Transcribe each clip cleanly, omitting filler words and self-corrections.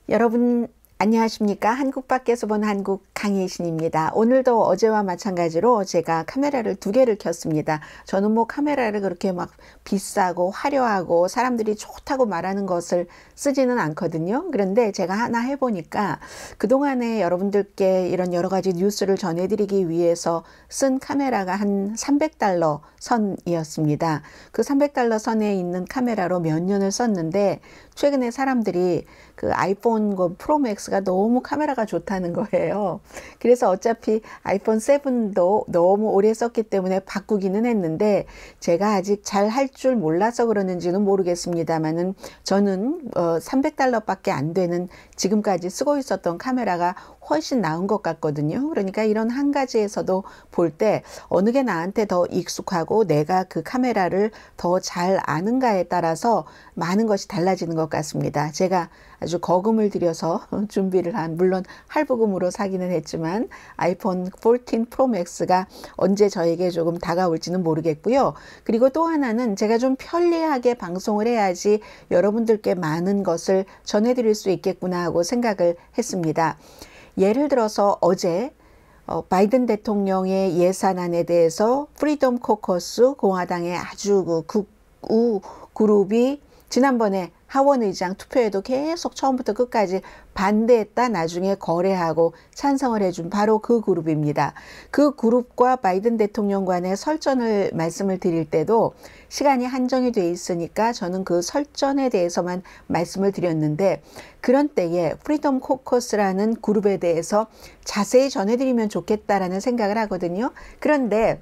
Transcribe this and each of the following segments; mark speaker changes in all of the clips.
Speaker 1: 여러분 안녕하십니까? 한국 밖에서 본 한국 강혜신입니다. 오늘도 어제와 마찬가지로 제가 카메라를 두 개를 켰습니다. 저는 뭐 카메라를 그렇게 막 비싸고 화려하고 사람들이 좋다고 말하는 것을 쓰지는 않거든요. 그런데 제가 하나 해보니까 그동안에 여러분들께 이런 여러 가지 뉴스를 전해드리기 위해서 쓴 카메라가 한 $300 선이었습니다. 그 $300 선에 있는 카메라로 몇 년을 썼는데 최근에 사람들이 그 아이폰 프로맥스가 너무 카메라가 좋다는 거예요. 그래서 어차피 아이폰 7도 너무 오래 썼기 때문에 바꾸기는 했는데 제가 아직 잘 할 줄 몰라서 그러는지는 모르겠습니다만은 저는 $300밖에 안 되는 지금까지 쓰고 있었던 카메라가 훨씬 나은 것 같거든요. 그러니까 이런 한 가지에서도 볼 때 어느 게 나한테 더 익숙하고 내가 그 카메라를 더 잘 아는가에 따라서 많은 것이 달라지는 것 같습니다. 제가 아주 거금을 들여서 준비를 한, 물론 할부금으로 사기는 했지만 아이폰 14 프로 맥스가 언제 저에게 조금 다가올지는 모르겠고요. 그리고 또 하나는 제가 좀 편리하게 방송을 해야지 여러분들께 많은 것을 전해드릴 수 있겠구나 하고 생각을 했습니다. 예를 들어서 어제 바이든 대통령의 예산안에 대해서 프리덤 코커스 공화당의 아주 그 극우 그룹이 지난번에 하원 의장 투표에도 계속 처음부터 끝까지 반대했다 나중에 거래하고 찬성을 해준 바로 그 그룹입니다. 그 그룹과 바이든 대통령 간의 설전을 말씀을 드릴 때도 시간이 한정이 돼 있으니까 저는 그 설전에 대해서만 말씀을 드렸는데 그런 때에 프리덤 코커스라는 그룹에 대해서 자세히 전해드리면 좋겠다라는 생각을 하거든요. 그런데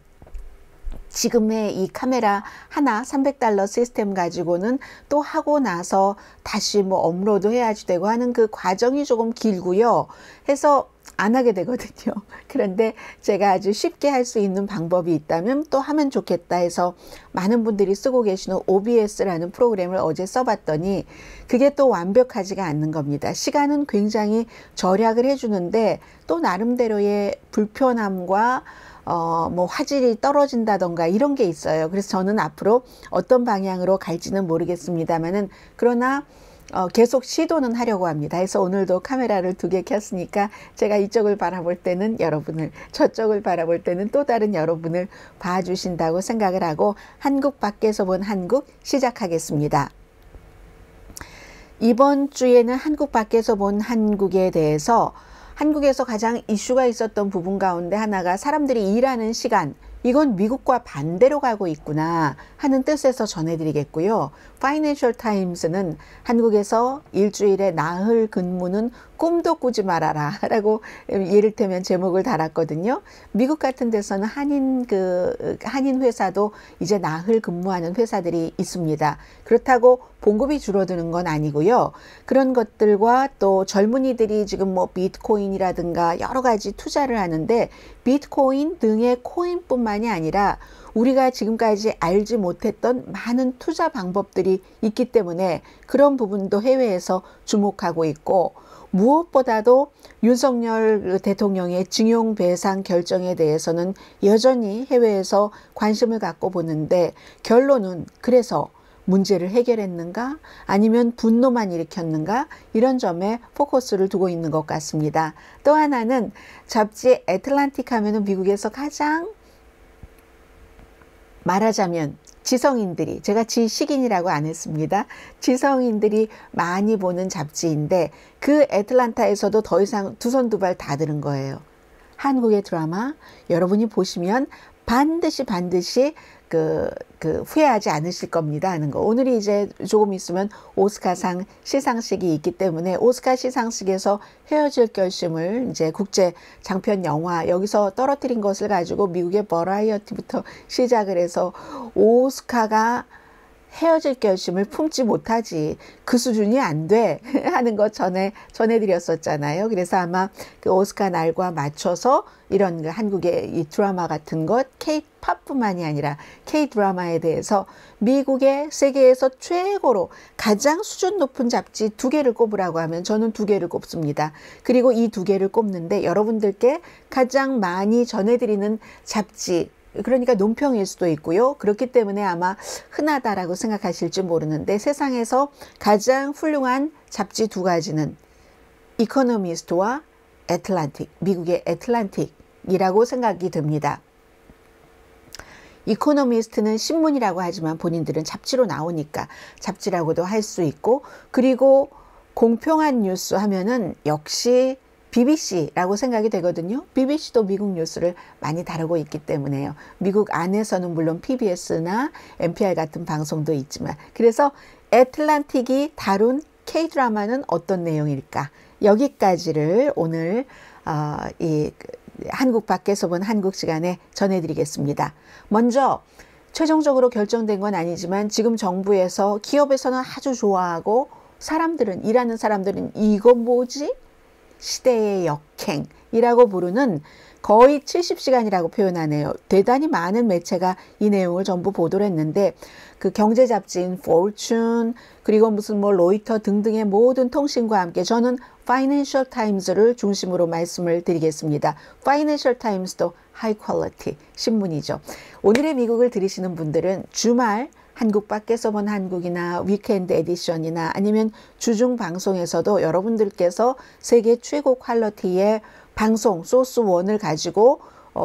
Speaker 1: 지금의 이 카메라 하나 $300 시스템 가지고는 또 하고 나서 다시 뭐 업로드 해야지 되고 하는 그 과정이 조금 길고요. 해서 안 하게 되거든요. 그런데 제가 아주 쉽게 할 수 있는 방법이 있다면 또 하면 좋겠다 해서 많은 분들이 쓰고 계시는 OBS라는 프로그램을 어제 써봤더니 그게 또 완벽하지가 않는 겁니다. 시간은 굉장히 절약을 해주는데 또 나름대로의 불편함과 뭐 화질이 떨어진다던가 이런 게 있어요. 그래서 저는 앞으로 어떤 방향으로 갈지는 모르겠습니다만은 그러나 계속 시도는 하려고 합니다. 그래서 오늘도 카메라를 두 개 켰으니까 제가 이쪽을 바라볼 때는 여러분을, 저쪽을 바라볼 때는 또 다른 여러분을 봐주신다고 생각을 하고 한국 밖에서 본 한국 시작하겠습니다. 이번 주에는 한국 밖에서 본 한국에 대해서 한국에서 가장 이슈가 있었던 부분 가운데 하나가 사람들이 일하는 시간, 이건 미국과 반대로 가고 있구나 하는 뜻에서 전해드리겠고요. 파이낸셜 타임스는 한국에서 일주일에 나흘 근무는 꿈도 꾸지 말아라 라고 이를테면 제목을 달았거든요. 미국 같은 데서는 한인 회사도 이제 나흘 근무하는 회사들이 있습니다. 그렇다고 봉급이 줄어드는 건 아니고요. 그런 것들과 또 젊은이들이 지금 뭐 비트코인이라든가 여러 가지 투자를 하는데 비트코인 등의 코인뿐만이 아니라 우리가 지금까지 알지 못했던 많은 투자 방법들이 있기 때문에 그런 부분도 해외에서 주목하고 있고 무엇보다도 윤석열 대통령의 징용 배상 결정에 대해서는 여전히 해외에서 관심을 갖고 보는데 결론은 그래서 문제를 해결했는가 아니면 분노만 일으켰는가 이런 점에 포커스를 두고 있는 것 같습니다. 또 하나는 잡지 애틀란틱 하면은 미국에서 가장 말하자면 지성인들이, 제가 지식인이라고 안 했습니다. 지성인들이 많이 보는 잡지인데 그 애틀란타에서도 더 이상 두 손 두 발 다 들은 거예요. 한국의 드라마 여러분이 보시면 반드시 후회하지 않으실 겁니다 하는 거. 오늘이 이제 조금 있으면 오스카상 시상식이 있기 때문에 오스카 시상식에서 헤어질 결심을 이제 국제 장편 영화 여기서 떨어뜨린 것을 가지고 미국의 버라이어티부터 시작을 해서 오스카가 헤어질 결심을 품지 못하지 그 수준이 안 돼 하는 것 전해드렸었잖아요. 그래서 아마 그 오스카 날과 맞춰서 이런 그 한국의 이 드라마 같은 것 K-팝뿐만이 아니라 K-드라마에 대해서 미국의 세계에서 최고로 가장 수준 높은 잡지 두 개를 꼽으라고 하면 저는 두 개를 꼽습니다. 그리고 이 두 개를 꼽는데 여러분들께 가장 많이 전해드리는 잡지 그러니까 논평일 수도 있고요. 그렇기 때문에 아마 흔하다라고 생각하실지 모르는데 세상에서 가장 훌륭한 잡지 두 가지는 이코노미스트와 애틀란틱, 미국의 애틀란틱이라고 생각이 듭니다. 이코노미스트는 신문이라고 하지만 본인들은 잡지로 나오니까 잡지라고도 할 수 있고, 그리고 공평한 뉴스 하면은 역시 BBC라고 생각이 되거든요. BBC도 미국 뉴스를 많이 다루고 있기 때문에요. 미국 안에서는 물론 PBS나 NPR 같은 방송도 있지만, 그래서 애틀란틱이 다룬 K-드라마는 어떤 내용일까? 여기까지를 오늘 이 한국 밖에서 본 한국 시간에 전해드리겠습니다. 먼저 최종적으로 결정된 건 아니지만 지금 정부에서, 기업에서는 아주 좋아하고, 사람들은, 일하는 사람들은 이거 뭐지? 시대의 역행이라고 부르는, 거의 70시간이라고 표현하네요. 대단히 많은 매체가 이 내용을 전부 보도를 했는데, 그 경제 잡지인 Fortune, 그리고 무슨 뭐 로이터 등등의 모든 통신과 함께 저는 Financial Times를 중심으로 말씀을 드리겠습니다. Financial Times도 하이 퀄리티 신문이죠. 오늘의 미국을 들으시는 분들은 주말 한국 밖에서 본 한국이나 위켄드 에디션이나 아니면 주중 방송에서도 여러분들께서 세계 최고 퀄리티의 방송 소스 원을 가지고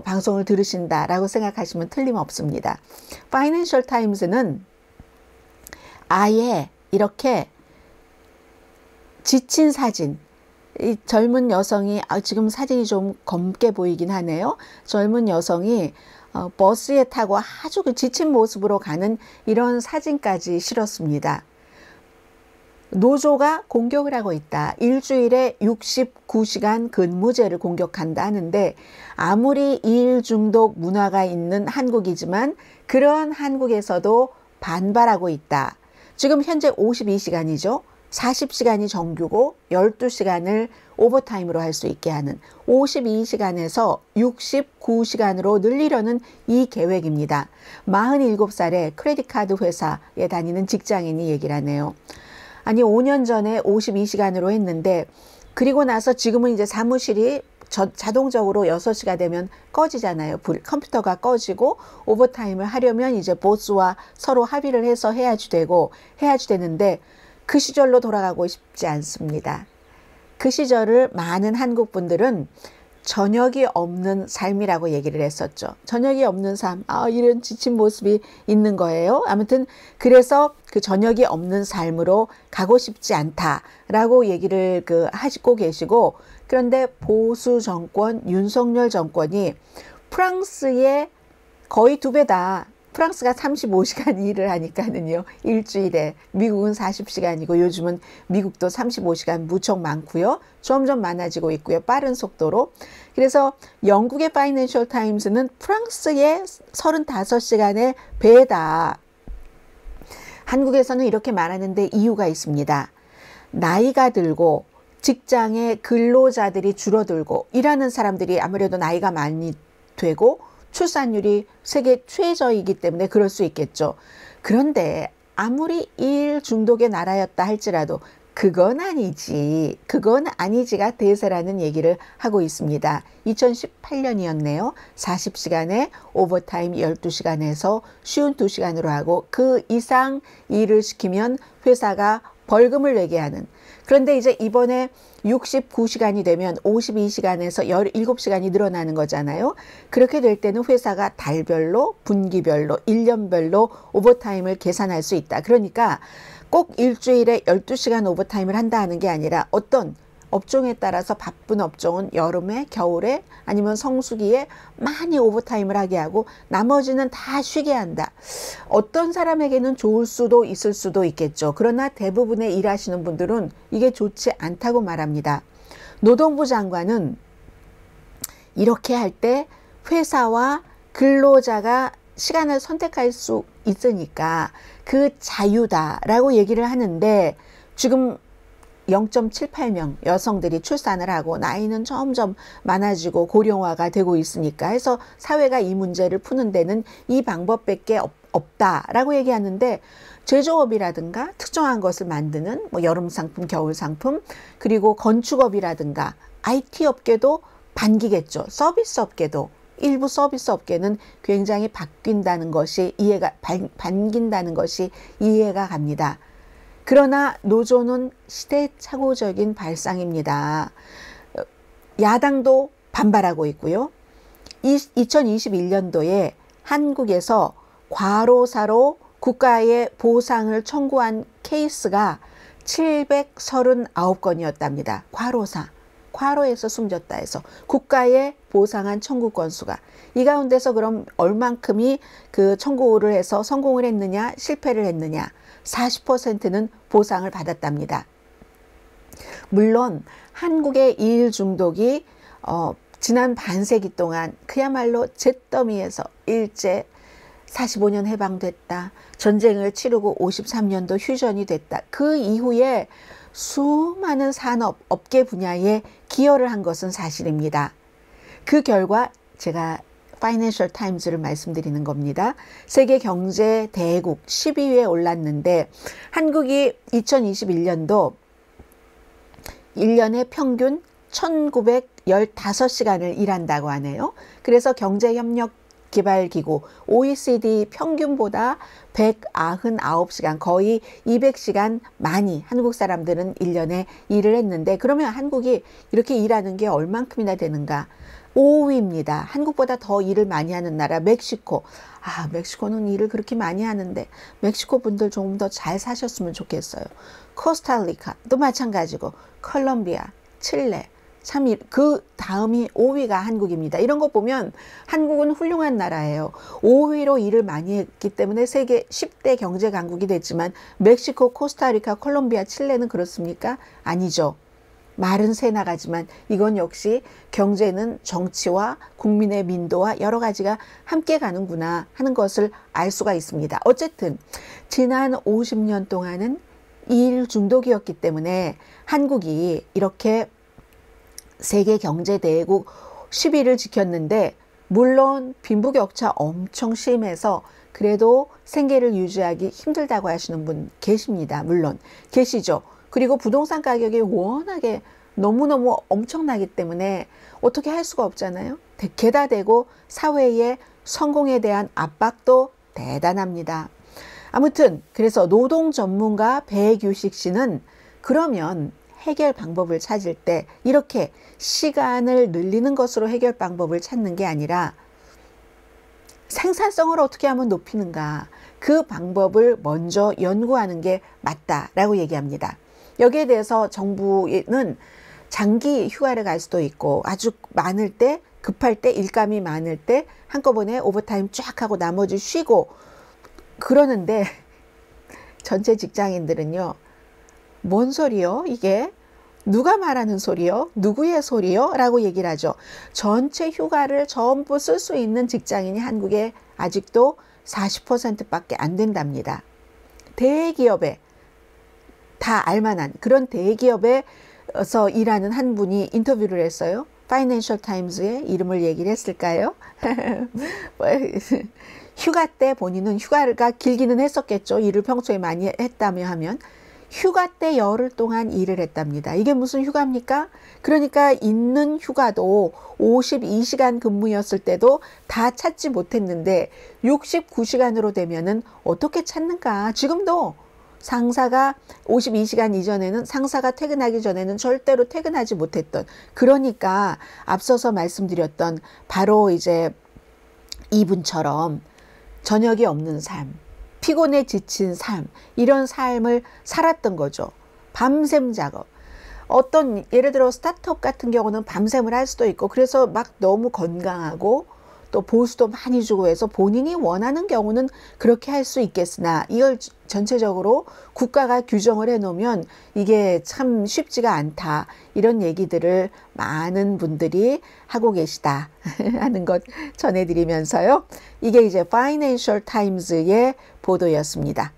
Speaker 1: 방송을 들으신다라고 생각하시면 틀림없습니다. 파이낸셜 타임즈는 아예 이렇게 지친 사진, 이 젊은 여성이, 지금 사진이 좀 검게 보이긴 하네요. 젊은 여성이 버스에 타고 아주 그 지친 모습으로 가는 이런 사진까지 실었습니다. 노조가 공격을 하고 있다. 일주일에 69시간 근무제를 공격한다 하는데, 아무리 일 중독 문화가 있는 한국이지만 그런 한국에서도 반발하고 있다. 지금 현재 52시간이죠. 40시간이 정규고 12시간을 오버타임으로 할 수 있게 하는 52시간에서 69시간으로 늘리려는 이 계획입니다. 47살의 크레딧 카드 회사에 다니는 직장인이 얘기를 하네요. 아니 5년 전에 52시간으로 했는데, 그리고 나서 지금은 이제 사무실이 자동적으로 6시가 되면 꺼지잖아요. 컴퓨터가 꺼지고 오버타임을 하려면 이제 보스와 서로 합의를 해서 해야지 되는데, 그 시절로 돌아가고 싶지 않습니다. 그 시절을 많은 한국 분들은 저녁이 없는 삶이라고 얘기를 했었죠. 저녁이 없는 삶, 이런 지친 모습이 있는 거예요. 아무튼 그래서 그 저녁이 없는 삶으로 가고 싶지 않다라고 얘기를 하시고 계시고, 그런데 보수 정권, 윤석열 정권이 프랑스의 거의 2배다. 프랑스가 35시간 일을 하니까는요, 일주일에. 미국은 40시간이고 요즘은 미국도 35시간 무척 많고요. 점점 많아지고 있고요. 빠른 속도로. 그래서 영국의 파이낸셜 타임스는 프랑스의 35시간의 배다. 한국에서는 이렇게 말하는데 이유가 있습니다. 나이가 들고 직장의 근로자들이 줄어들고 일하는 사람들이 아무래도 나이가 많이 되고 출산율이 세계 최저이기 때문에 그럴 수 있겠죠. 그런데 아무리 일 중독의 나라였다 할지라도 그건 아니지가 대세라는 얘기를 하고 있습니다. 2018년이었네요. 40시간에 오버타임 12시간에서 쉬운 2시간으로 하고, 그 이상 일을 시키면 회사가 벌금을 내게 하는. 그런데 이제 이번에 69시간이 되면 52시간에서 17시간이 늘어나는 거잖아요. 그렇게 될 때는 회사가 달별로, 분기별로, 1년별로 오버타임을 계산할 수 있다. 그러니까 꼭 일주일에 12시간 오버타임을 한다 하는 게 아니라, 어떤 업종에 따라서 바쁜 업종은 여름에, 겨울에, 아니면 성수기에 많이 오버타임을 하게 하고 나머지는 다 쉬게 한다. 어떤 사람에게는 좋을 수도 있을 수도 있겠죠. 그러나 대부분의 일하시는 분들은 이게 좋지 않다고 말합니다. 노동부 장관은 이렇게 할 때 회사와 근로자가 시간을 선택할 수 있으니까 그 자유다라고 얘기를 하는데, 지금 0.78명 여성들이 출산을 하고 나이는 점점 많아지고 고령화가 되고 있으니까 해서 사회가 이 문제를 푸는 데는 이 방법밖에 없다라고 얘기하는데, 제조업이라든가 특정한 것을 만드는 뭐 여름 상품, 겨울 상품, 그리고 건축업이라든가 IT 업계도 반기겠죠. 서비스 업계도, 일부 서비스 업계는 굉장히 반긴다는 것이 이해가 갑니다. 그러나 노조는 시대착오적인 발상입니다. 야당도 반발하고 있고요. 2021년도에 한국에서 과로사로 국가에 보상을 청구한 케이스가 739건이었답니다. 과로에서 숨졌다 해서 국가에 보상한 청구 건수가. 이 가운데서 그럼 얼만큼이 그 청구를 해서 성공을 했느냐 실패를 했느냐, 40%는 보상을 받았답니다. 물론 한국의 일 중독이 지난 반세기 동안 그야말로 잿더미에서 일제 45년 해방됐다. 전쟁을 치르고 53년도 휴전이 됐다. 그 이후에 수많은 산업, 업계 분야에 기여를 한 것은 사실입니다. 그 결과 제가 파이낸셜 타임즈를 말씀드리는 겁니다. 세계 경제 대국 10위에 올랐는데 한국이 2021년도 1년에 평균 1915시간을 일한다고 하네요. 그래서 경제협력개발기구 OECD 평균보다 199시간, 거의 200시간 많이 한국 사람들은 1년에 일을 했는데, 그러면 한국이 이렇게 일하는 게 얼만큼이나 되는가? 5위입니다. 한국보다 더 일을 많이 하는 나라 멕시코. 멕시코는 일을 그렇게 많이 하는데 멕시코 분들 조금 더 잘 사셨으면 좋겠어요. 코스타리카도 마찬가지고, 콜롬비아, 칠레, 참 그 다음이 5위가 한국입니다. 이런 거 보면 한국은 훌륭한 나라예요. 5위로 일을 많이 했기 때문에 세계 10대 경제 강국이 됐지만 멕시코, 코스타리카, 콜롬비아, 칠레는 그렇습니까? 아니죠. 말은 새 나가지만 이건 역시 경제는 정치와 국민의 민도와 여러 가지가 함께 가는구나 하는 것을 알 수가 있습니다. 어쨌든 지난 50년 동안은 일 중독이었기 때문에 한국이 이렇게 세계 경제 대국 10위를 지켰는데, 물론 빈부격차 엄청 심해서 그래도 생계를 유지하기 힘들다고 하시는 분 계십니다. 물론 계시죠. 그리고 부동산 가격이 워낙에 너무너무 엄청나기 때문에 어떻게 할 수가 없잖아요. 게다 대고 사회의 성공에 대한 압박도 대단합니다. 아무튼 그래서 노동 전문가 배규식 씨는 그러면 해결 방법을 찾을 때 이렇게 시간을 늘리는 것으로 해결 방법을 찾는 게 아니라 생산성을 어떻게 하면 높이는가, 그 방법을 먼저 연구하는 게 맞다라고 얘기합니다. 여기에 대해서 정부는 장기 휴가를 갈 수도 있고, 아주 많을 때, 급할 때, 일감이 많을 때 한꺼번에 오버타임 쫙 하고 나머지 쉬고 그러는데, 전체 직장인들은요, 뭔 소리요? 이게 누가 말하는 소리요? 누구의 소리요? 라고 얘기를 하죠. 전체 휴가를 전부 쓸 수 있는 직장인이 한국에 아직도 40%밖에 안 된답니다. 대기업에 다 알만한 그런 대기업에서 일하는 한 분이 인터뷰를 했어요. 파이낸셜 타임즈에 이름을 얘기를 했을까요? 휴가 때 본인은 휴가가 길기는 했었겠죠. 일을 평소에 많이 했다며 하면. 휴가 때 열흘 동안 일을 했답니다. 이게 무슨 휴가입니까? 그러니까 있는 휴가도 52시간 근무였을 때도 다 찾지 못했는데 69시간으로 되면은 어떻게 찾는가? 지금도 상사가 52시간 이전에는, 상사가 퇴근하기 전에는 절대로 퇴근하지 못했던, 그러니까 앞서서 말씀드렸던 바로 이제 이분처럼 저녁이 없는 삶, 피곤에 지친 삶, 이런 삶을 살았던 거죠. 밤샘 작업. 어떤 예를 들어 스타트업 같은 경우는 밤샘을 할 수도 있고, 그래서 막 너무 건강하고 또 보수도 많이 주고 해서 본인이 원하는 경우는 그렇게 할 수 있겠으나, 이걸 전체적으로 국가가 규정을 해놓으면 이게 참 쉽지가 않다, 이런 얘기들을 많은 분들이 하고 계시다 하는 것 전해드리면서요. 이게 이제 파이낸셜 타임즈의 보도였습니다.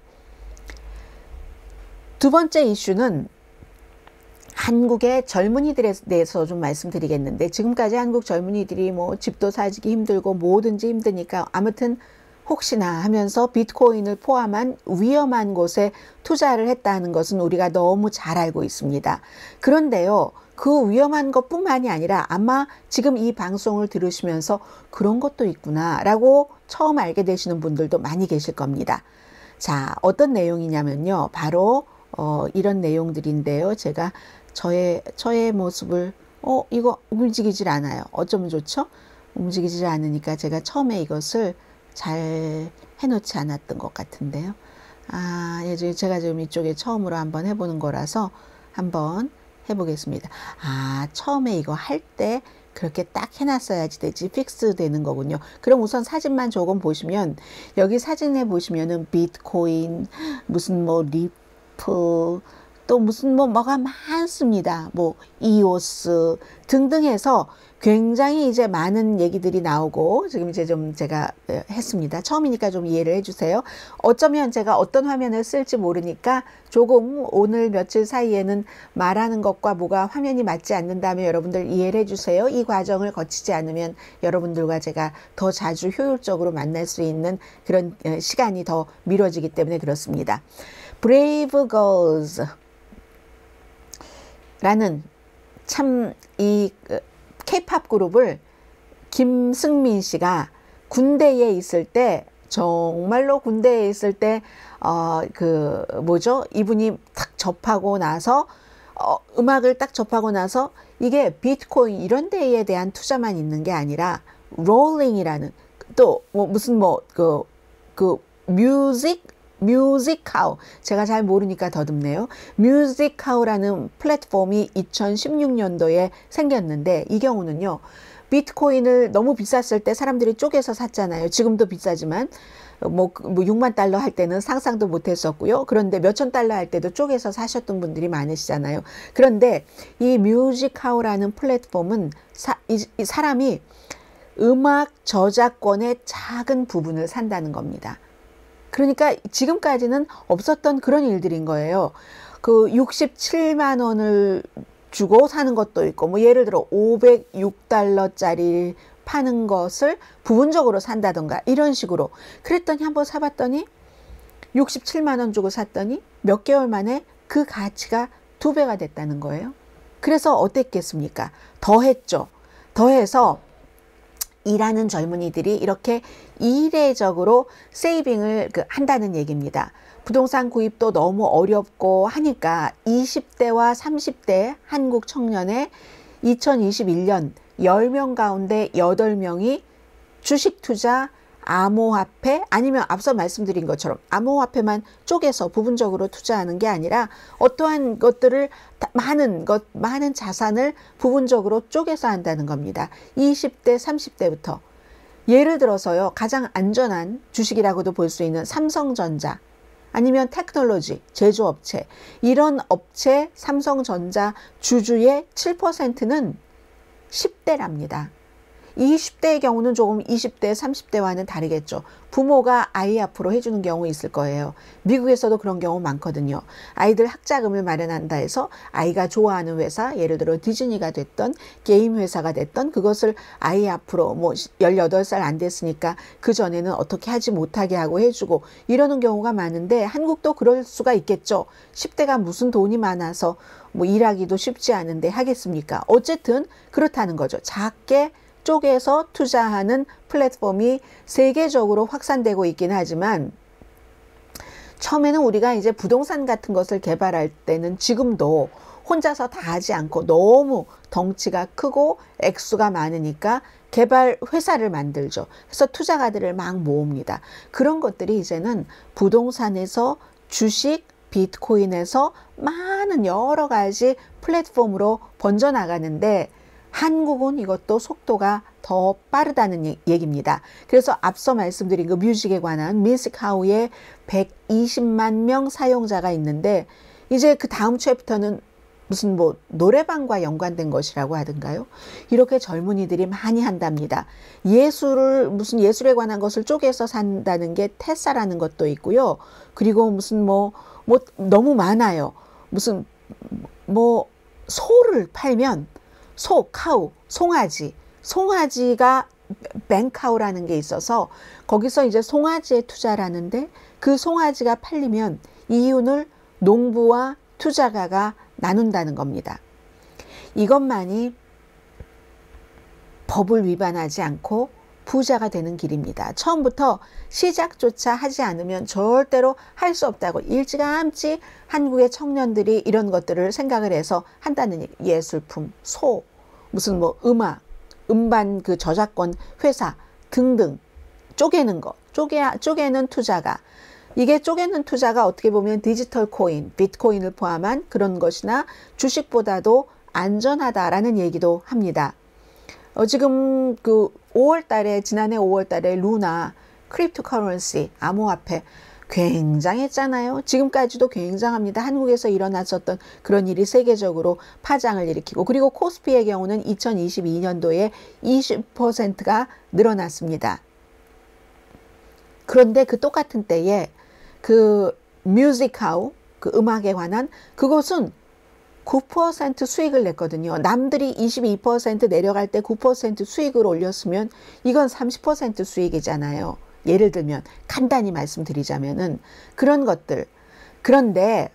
Speaker 1: 두 번째 이슈는 한국의 젊은이들에 대해서 좀 말씀드리겠는데, 지금까지 한국 젊은이들이 뭐 집도 사기 힘들고 뭐든지 힘드니까 아무튼 혹시나 하면서 비트코인을 포함한 위험한 곳에 투자를 했다는 것은 우리가 너무 잘 알고 있습니다. 그런데요, 그 위험한 것뿐만이 아니라 아마 지금 이 방송을 들으시면서 그런 것도 있구나 라고 처음 알게 되시는 분들도 많이 계실 겁니다. 자, 어떤 내용이냐면요, 바로 이런 내용들인데요. 제가 저의 모습을 이거 움직이질 않아요. 어쩌면 좋죠? 움직이질 않으니까 제가 처음에 이것을 잘 해놓지 않았던 것 같은데요. 제가 지금 이쪽에 처음으로 한번 해보는 거라서 한번 해보겠습니다. 처음에 이거 할 때 그렇게 딱 해놨어야지 되지 픽스 되는 거군요. 그럼 우선 사진만 조금 보시면 여기 사진에 보시면은 비트코인 무슨 뭐 리플 또 무슨 뭐가 많습니다. 뭐 이오스 등등 해서 굉장히 이제 많은 얘기들이 나오고 지금 이제 좀 제가 했습니다. 처음이니까 좀 이해를 해주세요. 어쩌면 제가 어떤 화면을 쓸지 모르니까 조금 오늘 며칠 사이에는 말하는 것과 뭐가 화면이 맞지 않는다면 여러분들 이해를 해주세요. 이 과정을 거치지 않으면 여러분들과 제가 더 자주 효율적으로 만날 수 있는 그런 시간이 더 미뤄지기 때문에 그렇습니다. Brave Girls 라는 참 이 K-팝 그룹을 김승민 씨가 군대에 있을 때 정말로 군대에 있을 때 이분이 딱 접하고 나서 음악을 딱 접하고 나서 이게 비트코인 이런 데에 대한 투자만 있는 게 아니라 롤링이라는 또 뮤직하우 제가 잘 모르니까 더듬네요. 뮤직하우라는 플랫폼이 2016년도에 생겼는데 이 경우는요. 비트코인을 너무 비쌌을 때 사람들이 쪼개서 샀잖아요. 지금도 비싸지만 뭐 6만 달러 할 때는 상상도 못했었고요. 그런데 몇천 달러 할 때도 쪼개서 사셨던 분들이 많으시잖아요. 그런데 이 뮤직하우라는 플랫폼은 사람이 음악 저작권의 작은 부분을 산다는 겁니다. 그러니까 지금까지는 없었던 그런 일들인 거예요. 67만 원을 주고 사는 것도 있고, 뭐 예를 들어 506달러짜리 파는 것을 부분적으로 산다던가 이런 식으로. 그랬더니 한번 사봤더니 67만 원 주고 샀더니 몇 개월 만에 그 가치가 2배가 됐다는 거예요. 그래서 어땠겠습니까? 더했죠. 더해서 일하는 젊은이들이 이렇게 이례적으로 세이빙을 한다는 얘기입니다. 부동산 구입도 너무 어렵고 하니까 20대와 30대 한국 청년의 2021년 10명 가운데 8명이 주식 투자, 암호화폐 아니면 앞서 말씀드린 것처럼 암호화폐만 쪼개서 부분적으로 투자하는 게 아니라 어떠한 것들을 많은 자산을 부분적으로 쪼개서 한다는 겁니다. 20대, 30대부터. 예를 들어서요. 가장 안전한 주식이라고도 볼 수 있는 삼성전자 아니면 테크놀로지, 제조업체 이런 업체 삼성전자 주주의 7%는 10대랍니다. 20대의 경우는 조금 20대, 30대와는 다르겠죠. 부모가 아이 앞으로 해주는 경우 있을 거예요. 미국에서도 그런 경우 많거든요. 아이들 학자금을 마련한다 해서 아이가 좋아하는 회사, 예를 들어 디즈니가 됐던 게임 회사가 됐던 그것을 아이 앞으로 뭐 18살 안 됐으니까 그전에는 어떻게 하지 못하게 하고 해주고 이러는 경우가 많은데 한국도 그럴 수가 있겠죠. 10대가 무슨 돈이 많아서 뭐 일하기도 쉽지 않은데 하겠습니까? 어쨌든 그렇다는 거죠. 작게 쪽에서 투자하는 플랫폼이 세계적으로 확산되고 있긴 하지만 처음에는 우리가 이제 부동산 같은 것을 개발할 때는 지금도 혼자서 다 하지 않고 너무 덩치가 크고 액수가 많으니까 개발 회사를 만들죠. 그래서 투자가들을 막 모읍니다. 그런 것들이 이제는 부동산에서 주식, 비트코인에서 많은 여러 가지 플랫폼으로 번져나가는데 한국은 이것도 속도가 더 빠르다는 얘기입니다. 그래서 앞서 말씀드린 그 뮤직에 관한 뮤직하우에 120만 명 사용자가 있는데 이제 그 다음 챕터는 무슨 뭐 노래방과 연관된 것이라고 하던가요? 이렇게 젊은이들이 많이 한답니다. 무슨 예술에 관한 것을 쪼개서 산다는 게 테사라는 것도 있고요. 그리고 무슨 뭐 너무 많아요. 무슨 뭐 소를 팔면 카우, 송아지가 뱅카우라는 게 있어서 거기서 이제 송아지에 투자를 하는데 그 송아지가 팔리면 이윤을 농부와 투자가가 나눈다는 겁니다. 이것만이 법을 위반하지 않고 부자가 되는 길입니다. 처음부터 시작조차 하지 않으면 절대로 할 수 없다고 일찌감치 한국의 청년들이 이런 것들을 생각을 해서 한다는 얘기. 예술품, 무슨 뭐 음악, 음반 그 저작권 회사 등등 쪼개는 거, 쪼개는 투자가, 이게 쪼개는 투자가 어떻게 보면 디지털 코인, 비트코인을 포함한 그런 것이나 주식보다도 안전하다라는 얘기도 합니다. 지금 그 5월 달에, 지난해 5월 달에 루나 크립토 커런시, 암호화폐 굉장했잖아요. 지금까지도 굉장합니다. 한국에서 일어났었던 그런 일이 세계적으로 파장을 일으키고, 그리고 코스피의 경우는 2022년도에 20%가 늘어났습니다. 그런데 그 똑같은 때에 그 뮤직하우, 그 음악에 관한 그것은 9% 수익을 냈거든요. 남들이 22% 내려갈 때 9% 수익을 올렸으면 이건 30% 수익이잖아요. 예를 들면 간단히 말씀드리자면은 그런 것들. 그런데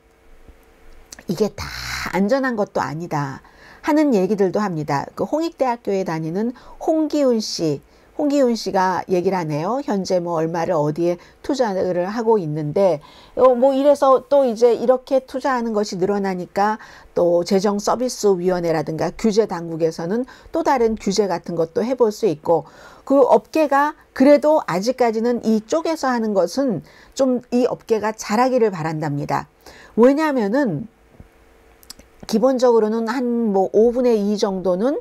Speaker 1: 이게 다 안전한 것도 아니다 하는 얘기들도 합니다. 그 홍익대학교에 다니는 홍기훈 씨가 얘기를 하네요. 현재 뭐 얼마를 어디에 투자를 하고 있는데, 뭐 이래서 또 이제 이렇게 투자하는 것이 늘어나니까 또 재정서비스위원회라든가 규제 당국에서는 또 다른 규제 같은 것도 해볼 수 있고, 그 업계가 그래도 아직까지는 이쪽에서 하는 것은 좀 이 업계가 잘하기를 바란답니다. 왜냐하면은 기본적으로는 한 뭐 5분의 2 정도는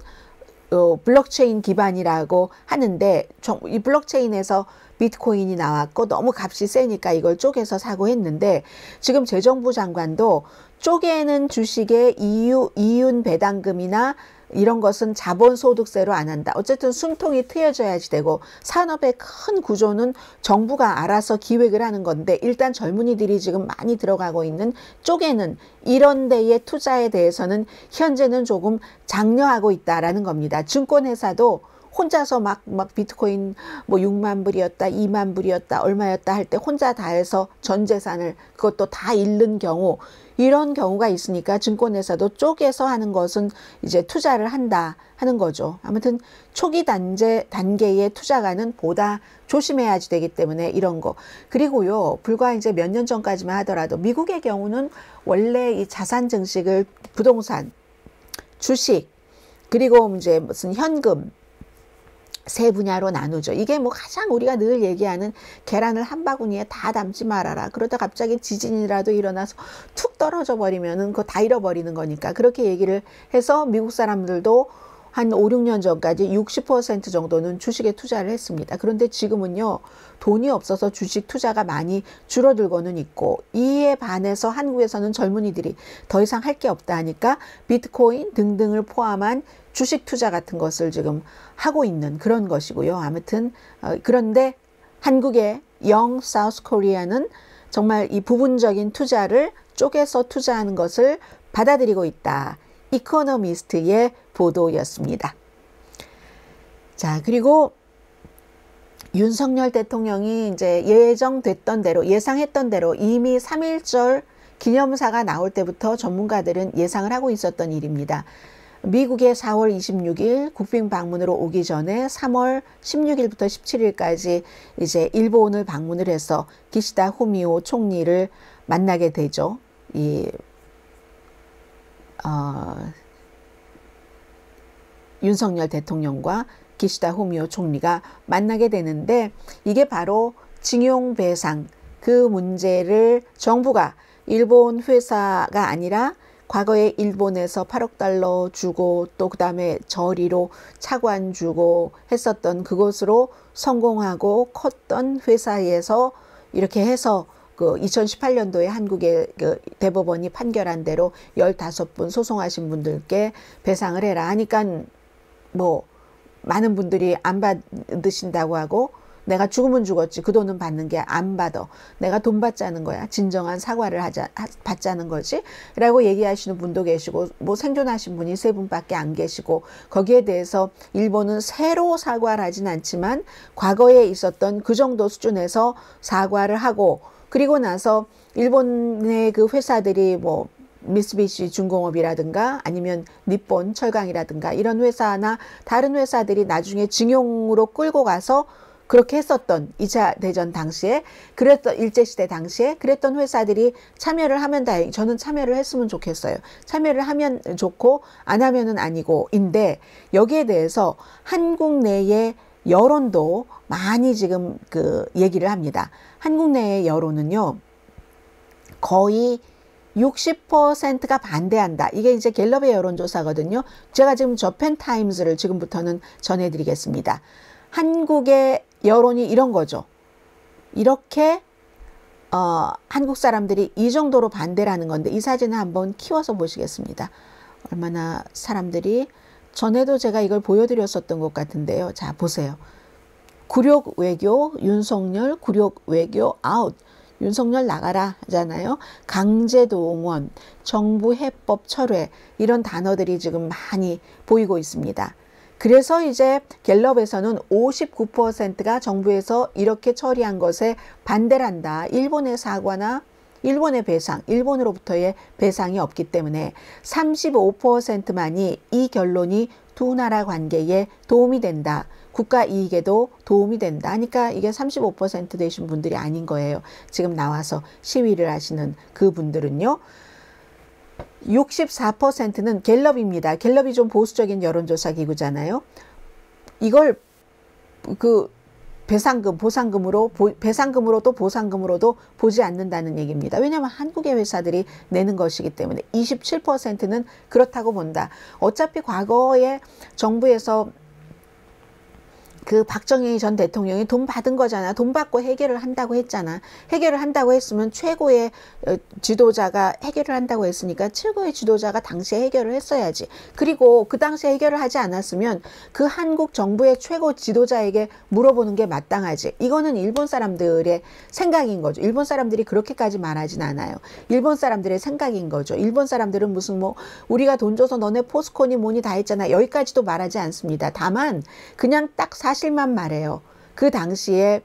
Speaker 1: 블록체인 기반이라고 하는데, 이 블록체인에서 비트코인이 나왔고 너무 값이 세니까 이걸 쪼개서 사고 했는데, 지금 재정부 장관도 쪼개는 주식의 이윤 배당금이나 이런 것은 자본소득세로 안 한다. 어쨌든 숨통이 트여져야지 되고, 산업의 큰 구조는 정부가 알아서 기획을 하는 건데, 일단 젊은이들이 지금 많이 들어가고 있는 쪼개는 이런 데의 투자에 대해서는 현재는 조금 장려하고 있다라는 겁니다. 증권회사도 혼자서 막 비트코인 뭐 6만 불이었다, 2만 불이었다, 얼마였다 할 때 혼자 다 해서 전 재산을 그것도 다 잃는 경우, 이런 경우가 있으니까 증권회사도 쪼개서 하는 것은 이제 투자를 한다 하는 거죠. 아무튼 초기 단계의 투자가는 보다 조심해야지 되기 때문에 이런 거. 그리고요, 불과 이제 몇 년 전까지만 하더라도 미국의 경우는 원래 이 자산 증식을 부동산, 주식, 그리고 이제 무슨 현금, 세 분야로 나누죠. 이게 뭐 가장 우리가 늘 얘기하는 계란을 한 바구니에 다 담지 말아라. 그러다 갑자기 지진이라도 일어나서 툭 떨어져 버리면은 그거 다 잃어버리는 거니까. 그렇게 얘기를 해서 미국 사람들도 한 5, 6년 전까지 60% 정도는 주식에 투자를 했습니다. 그런데 지금은요, 돈이 없어서 주식 투자가 많이 줄어들고는 있고, 이에 반해서 한국에서는 젊은이들이 더 이상 할 게 없다 하니까 비트코인 등등을 포함한 주식 투자 같은 것을 지금 하고 있는 그런 것이고요. 아무튼 그런데 한국의 사우스 코리아는 정말 이 부분적인 투자를 쪼개서 투자하는 것을 받아들이고 있다. 이코노미스트의 보도였습니다. 자, 그리고 윤석열 대통령이 이제 예정됐던 대로, 예상했던 대로 이미 3.1절 기념사가 나올 때부터 전문가들은 예상을 하고 있었던 일입니다. 미국의 4월 26일 국빈 방문으로 오기 전에 3월 16일부터 17일까지 이제 일본을 방문을 해서 기시다 후미오 총리를 만나게 되죠. 윤석열 대통령과 기시다 후미오 총리가 만나게 되는데, 이게 바로 징용배상, 그 문제를 정부가 일본 회사가 아니라 과거에 일본에서 8억 달러 주고 또 그 다음에 저리로 차관 주고 했었던 그것으로 성공하고 컸던 회사에서 이렇게 해서 그 2018년도에 한국의 그 대법원이 판결한 대로 15분 소송하신 분들께 배상을 해라 하니까 뭐 많은 분들이 안 받으신다고 하고, 내가 죽으면 죽었지 그 돈은 받는 게 안 받아, 내가 돈 받자는 거야, 진정한 사과를 받자는 거지 라고 얘기하시는 분도 계시고, 뭐 생존하신 분이 3분밖에 안 계시고, 거기에 대해서 일본은 새로 사과를 하진 않지만 과거에 있었던 그 정도 수준에서 사과를 하고, 그리고 나서 일본의 그 회사들이 뭐 미쓰비시 중공업이라든가 아니면 니폰 철강이라든가 이런 회사나 다른 회사들이 나중에 증용으로 끌고 가서 그렇게 했었던 2차 대전 당시에 그랬던 일제시대 당시에 그랬던 회사들이 참여를 하면 다행히 저는 참여를 했으면 좋겠어요. 참여를 하면 좋고 안 하면은 아니고인데 여기에 대해서 한국 내의 여론도 많이 지금 그 얘기를 합니다. 한국 내의 여론은요. 거의 60%가 반대한다. 이게 이제 갤럽의 여론조사거든요. 제가 지금 저펜타임즈를 지금부터는 전해드리겠습니다. 한국의 여론이 이런 거죠. 이렇게 한국 사람들이 이 정도로 반대라는 건데 이 사진을 한번 키워서 보시겠습니다. 얼마나 사람들이 전에도 제가 이걸 보여드렸었던 것 같은데요. 자 보세요. 굴욕 외교 윤석열 굴욕 외교 아웃. 윤석열 나가라 하잖아요. 강제동원, 정부 해법 철회 이런 단어들이 지금 많이 보이고 있습니다. 그래서 이제 갤럽에서는 59%가 정부에서 이렇게 처리한 것에 반대를 한다. 일본의 사과나 일본의 배상, 일본으로부터의 배상이 없기 때문에 35%만이 이 결론이 두 나라 관계에 도움이 된다. 국가 이익에도 도움이 된다. 하니까 이게 35% 되신 분들이 아닌 거예요. 지금 나와서 시위를 하시는 그 분들은요. 64%는 갤럽입니다. 갤럽이 좀 보수적인 여론조사 기구잖아요. 이걸 그 배상금으로도 보상금으로도 보지 않는다는 얘기입니다. 왜냐하면 한국의 회사들이 내는 것이기 때문에 27%는 그렇다고 본다. 어차피 과거에 정부에서 그 박정희 전 대통령이 돈 받은 거잖아. 돈 받고 해결을 한다고 했잖아. 해결을 한다고 했으면 최고의 지도자가 해결을 한다고 했으니까 최고의 지도자가 당시에 해결을 했어야지. 그리고 그 당시에 해결을 하지 않았으면 그 한국 정부의 최고 지도자에게 물어보는 게 마땅하지. 이거는 일본 사람들의 생각인 거죠. 일본 사람들이 그렇게까지 말하진 않아요. 일본 사람들의 생각인 거죠. 일본 사람들은 무슨 뭐 우리가 돈 줘서 너네 포스코니 뭐니 다 했잖아. 여기까지도 말하지 않습니다. 다만 그냥 딱 사실만 말해요. 그 당시에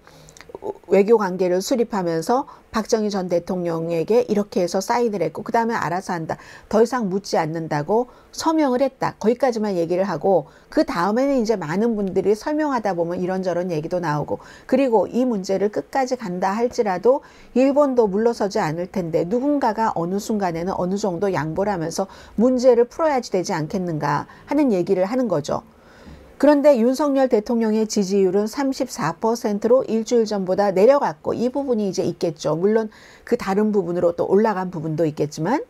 Speaker 1: 외교 관계를 수립하면서 박정희 전 대통령에게 이렇게 해서 사인을 했고 그 다음에 알아서 한다. 더 이상 묻지 않는다고 서명을 했다. 거기까지만 얘기를 하고 그 다음에는 이제 많은 분들이 설명하다 보면 이런저런 얘기도 나오고 그리고 이 문제를 끝까지 간다 할지라도 일본도 물러서지 않을 텐데 누군가가 어느 순간에는 어느 정도 양보를 하면서 문제를 풀어야지 되지 않겠는가 하는 얘기를 하는 거죠. 그런데 윤석열 대통령의 지지율은 34%로 일주일 전보다 내려갔고 이 부분이 이제 있겠죠. 물론 그 다른 부분으로 또 올라간 부분도 있겠지만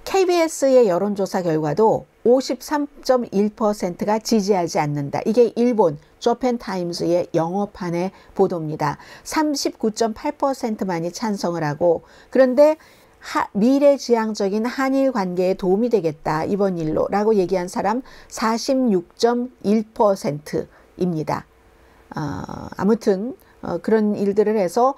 Speaker 1: KBS의 여론조사 결과도 53.1%가 지지하지 않는다. 이게 일본 저펜타임즈의 영어판의 보도입니다. 39.8%만이 찬성을 하고 그런데 미래지향적인 한일 관계에 도움이 되겠다. 이번 일로 라고 얘기한 사람 46.1%입니다. 아무튼 그런 일들을 해서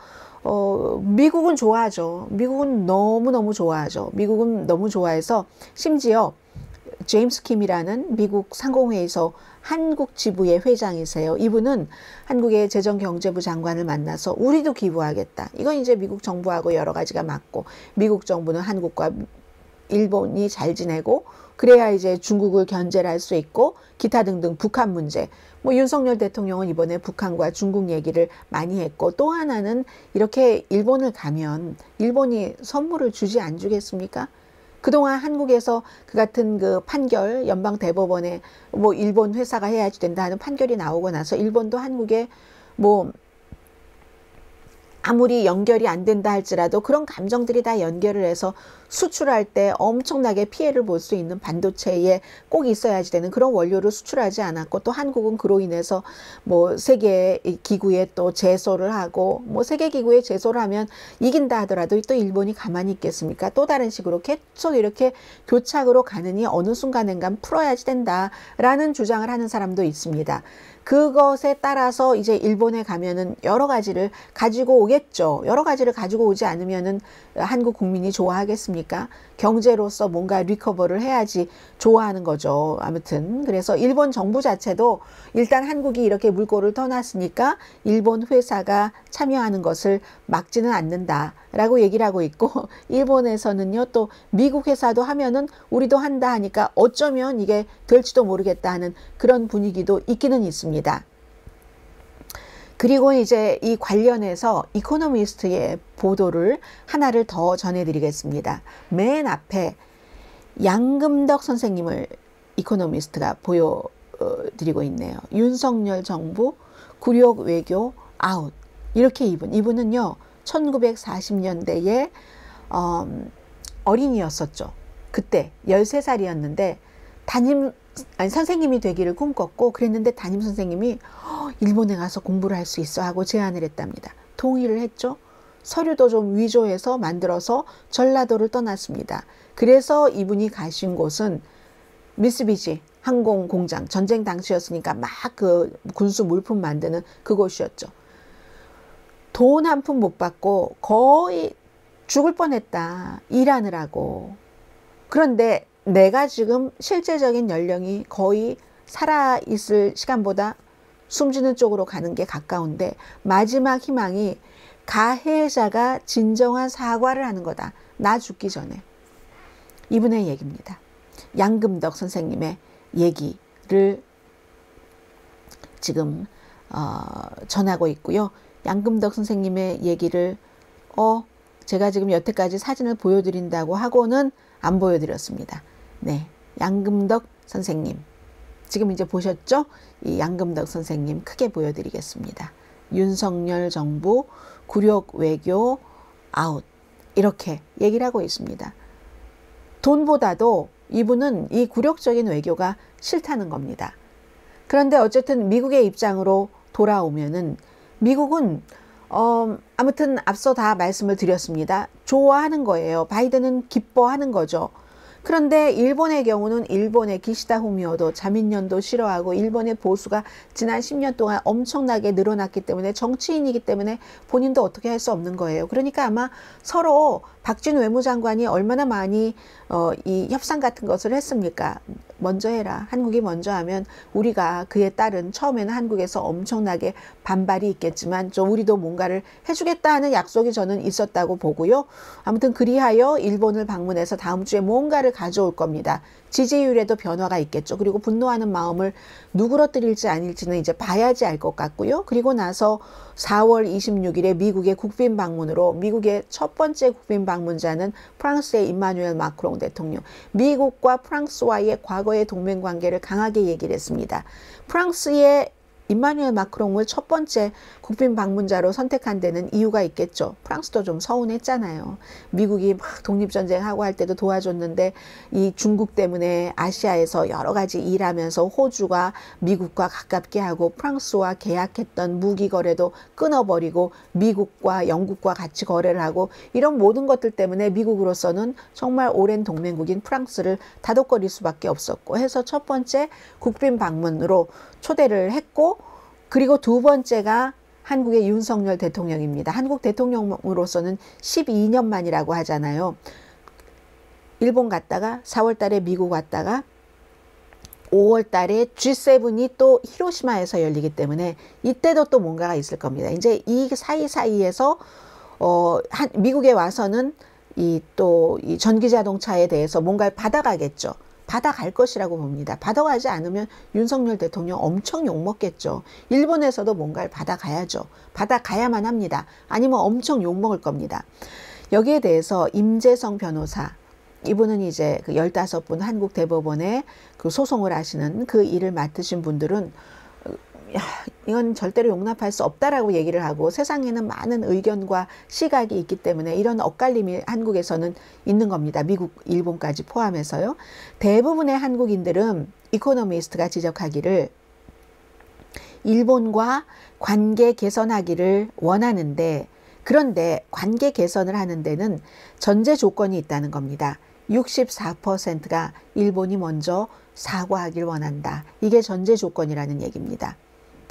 Speaker 1: 미국은 좋아하죠. 미국은 너무너무 좋아하죠. 미국은 너무 좋아해서 심지어 제임스 킴이라는 미국 상공회의소 한국 지부의 회장이세요. 이분은 한국의 재정경제부 장관을 만나서 우리도 기부하겠다. 이건 이제 미국 정부하고 여러 가지가 맞고 미국 정부는 한국과 일본이 잘 지내고 그래야 이제 중국을 견제를 할 수 있고 기타 등등 북한 문제. 뭐 윤석열 대통령은 이번에 북한과 중국 얘기를 많이 했고 또 하나는 이렇게 일본을 가면 일본이 선물을 주지 안 주겠습니까? 그동안 한국에서 그 같은 그 판결 연방 대법원에 뭐 일본 회사가 해야지 된다 하는 판결이 나오고 나서 일본도 한국에 뭐 아무리 연결이 안 된다 할지라도 그런 감정들이 다 연결을 해서 수출할 때 엄청나게 피해를 볼 수 있는 반도체에 꼭 있어야지 되는 그런 원료를 수출하지 않았고 또 한국은 그로 인해서 뭐 세계 기구에 또 제소를 하고 뭐 세계 기구에 제소를 하면 이긴다 하더라도 또 일본이 가만히 있겠습니까? 또 다른 식으로 계속 이렇게 교착으로 가느니 어느 순간엔간 풀어야지 된다라는 주장을 하는 사람도 있습니다. 그것에 따라서 이제 일본에 가면은 여러 가지를 가지고 오겠죠. 여러 가지를 가지고 오지 않으면은 한국 국민이 좋아하겠습니까? 아니겠습니까? 경제로서 뭔가 리커버를 해야지 좋아하는 거죠. 아무튼 그래서 일본 정부 자체도 일단 한국이 이렇게 물꼬를 터놨으니까 일본 회사가 참여하는 것을 막지는 않는다라고 얘기를 하고 있고, 일본에서는요 또 미국 회사도 하면은 우리도 한다 하니까 어쩌면 이게 될지도 모르겠다 하는 그런 분위기도 있기는 있습니다. 그리고 이제 이 관련해서 이코노미스트의 보도를 하나를 더 전해드리겠습니다. 맨 앞에 양금덕 선생님을 이코노미스트가 보여드리고 있네요. 윤석열 정부 굴욕 외교 아웃. 이렇게 이분은요 1940년대에 어린이였었죠. 그때 13살이었는데 선생님이 되기를 꿈꿨고 그랬는데 담임 선생님이 일본에 가서 공부를 할 수 있어 하고 제안을 했답니다. 동의를 했죠. 서류도 좀 위조해서 만들어서 전라도를 떠났습니다. 그래서 이분이 가신 곳은 미쓰비시 항공공장, 전쟁 당시였으니까 막 그 군수 물품 만드는 그곳이었죠. 돈 한 푼 못 받고 거의 죽을 뻔했다. 일하느라고. 그런데 내가 지금 실제적인 연령이 거의 살아있을 시간보다 숨지는 쪽으로 가는 게 가까운데 마지막 희망이 가해자가 진정한 사과를 하는 거다. 나 죽기 전에. 이분의 얘기입니다. 양금덕 선생님의 얘기를 지금 전하고 있고요. 양금덕 선생님의 얘기를 제가 지금 여태까지 사진을 보여드린다고 하고는 안 보여드렸습니다. 네, 양금덕 선생님. 지금 이제 보셨죠? 이 양금덕 선생님 크게 보여드리겠습니다. 윤석열 정부 굴욕 외교 아웃. 이렇게 얘기를 하고 있습니다. 돈보다도 이분은 이 굴욕적인 외교가 싫다는 겁니다. 그런데 어쨌든 미국의 입장으로 돌아오면은 미국은 아무튼 앞서 다 말씀을 드렸습니다. 좋아하는 거예요. 바이든은 기뻐하는 거죠. 그런데 일본의 경우는 일본의 기시다 후미오도 자민련도 싫어하고 일본의 보수가 지난 10년 동안 엄청나게 늘어났기 때문에 정치인이기 때문에 본인도 어떻게 할 수 없는 거예요. 그러니까 아마 서로 박진 외무장관이 얼마나 많이 이 협상 같은 것을 했습니까? 먼저 해라. 한국이 먼저 하면 우리가 그에 따른 처음에는 한국에서 엄청나게 반발이 있겠지만 좀 우리도 뭔가를 해주겠다 하는 약속이 저는 있었다고 보고요. 아무튼 그리하여 일본을 방문해서 다음 주에 뭔가를 가져올 겁니다. 지지율에도 변화가 있겠죠. 그리고 분노하는 마음을 누그러뜨릴지 아닐지는 이제 봐야지 알 것 같고요. 그리고 나서 4월 26일에 미국의 국빈 방문으로 미국의 첫 번째 국빈 방문자는 프랑스의 임마누엘 마크롱 대통령. 미국과 프랑스와의 과거의 동맹 관계를 강하게 얘기를 했습니다. 프랑스의 임마누엘 마크롱을 첫 번째 국빈 방문자로 선택한 데는 이유가 있겠죠. 프랑스도 좀 서운했잖아요. 미국이 막 독립전쟁하고 할 때도 도와줬는데 이 중국 때문에 아시아에서 여러 가지 일하면서 호주가 미국과 가깝게 하고 프랑스와 계약했던 무기 거래도 끊어버리고 미국과 영국과 같이 거래를 하고 이런 모든 것들 때문에 미국으로서는 정말 오랜 동맹국인 프랑스를 다독거릴 수밖에 없었고 해서 첫 번째 국빈 방문으로 초대를 했고, 그리고 두 번째가 한국의 윤석열 대통령입니다. 한국 대통령으로서는 12년 만이라고 하잖아요. 일본 갔다가 4월 달에 미국 갔다가 5월 달에 G7이 또 히로시마에서 열리기 때문에 이때도 또 뭔가가 있을 겁니다. 이제 이 사이사이에서 미국에 와서는 이 전기자동차에 대해서 뭔가를 받아가겠죠. 받아갈 것이라고 봅니다. 받아가지 않으면 윤석열 대통령 엄청 욕먹겠죠. 일본에서도 뭔가를 받아가야죠. 받아가야만 합니다. 아니면 엄청 욕먹을 겁니다. 여기에 대해서 임재성 변호사, 이분은 이제 그 15분 한국 대법원에 그 소송을 하시는 그 일을 맡으신 분들은 이건 절대로 용납할 수 없다라고 얘기를 하고, 세상에는 많은 의견과 시각이 있기 때문에 이런 엇갈림이 한국에서는 있는 겁니다. 미국, 일본까지 포함해서요. 대부분의 한국인들은 이코노미스트가 지적하기를 일본과 관계 개선하기를 원하는데, 그런데 관계 개선을 하는 데는 전제 조건이 있다는 겁니다. 64%가 일본이 먼저 사과하길 원한다. 이게 전제 조건이라는 얘기입니다.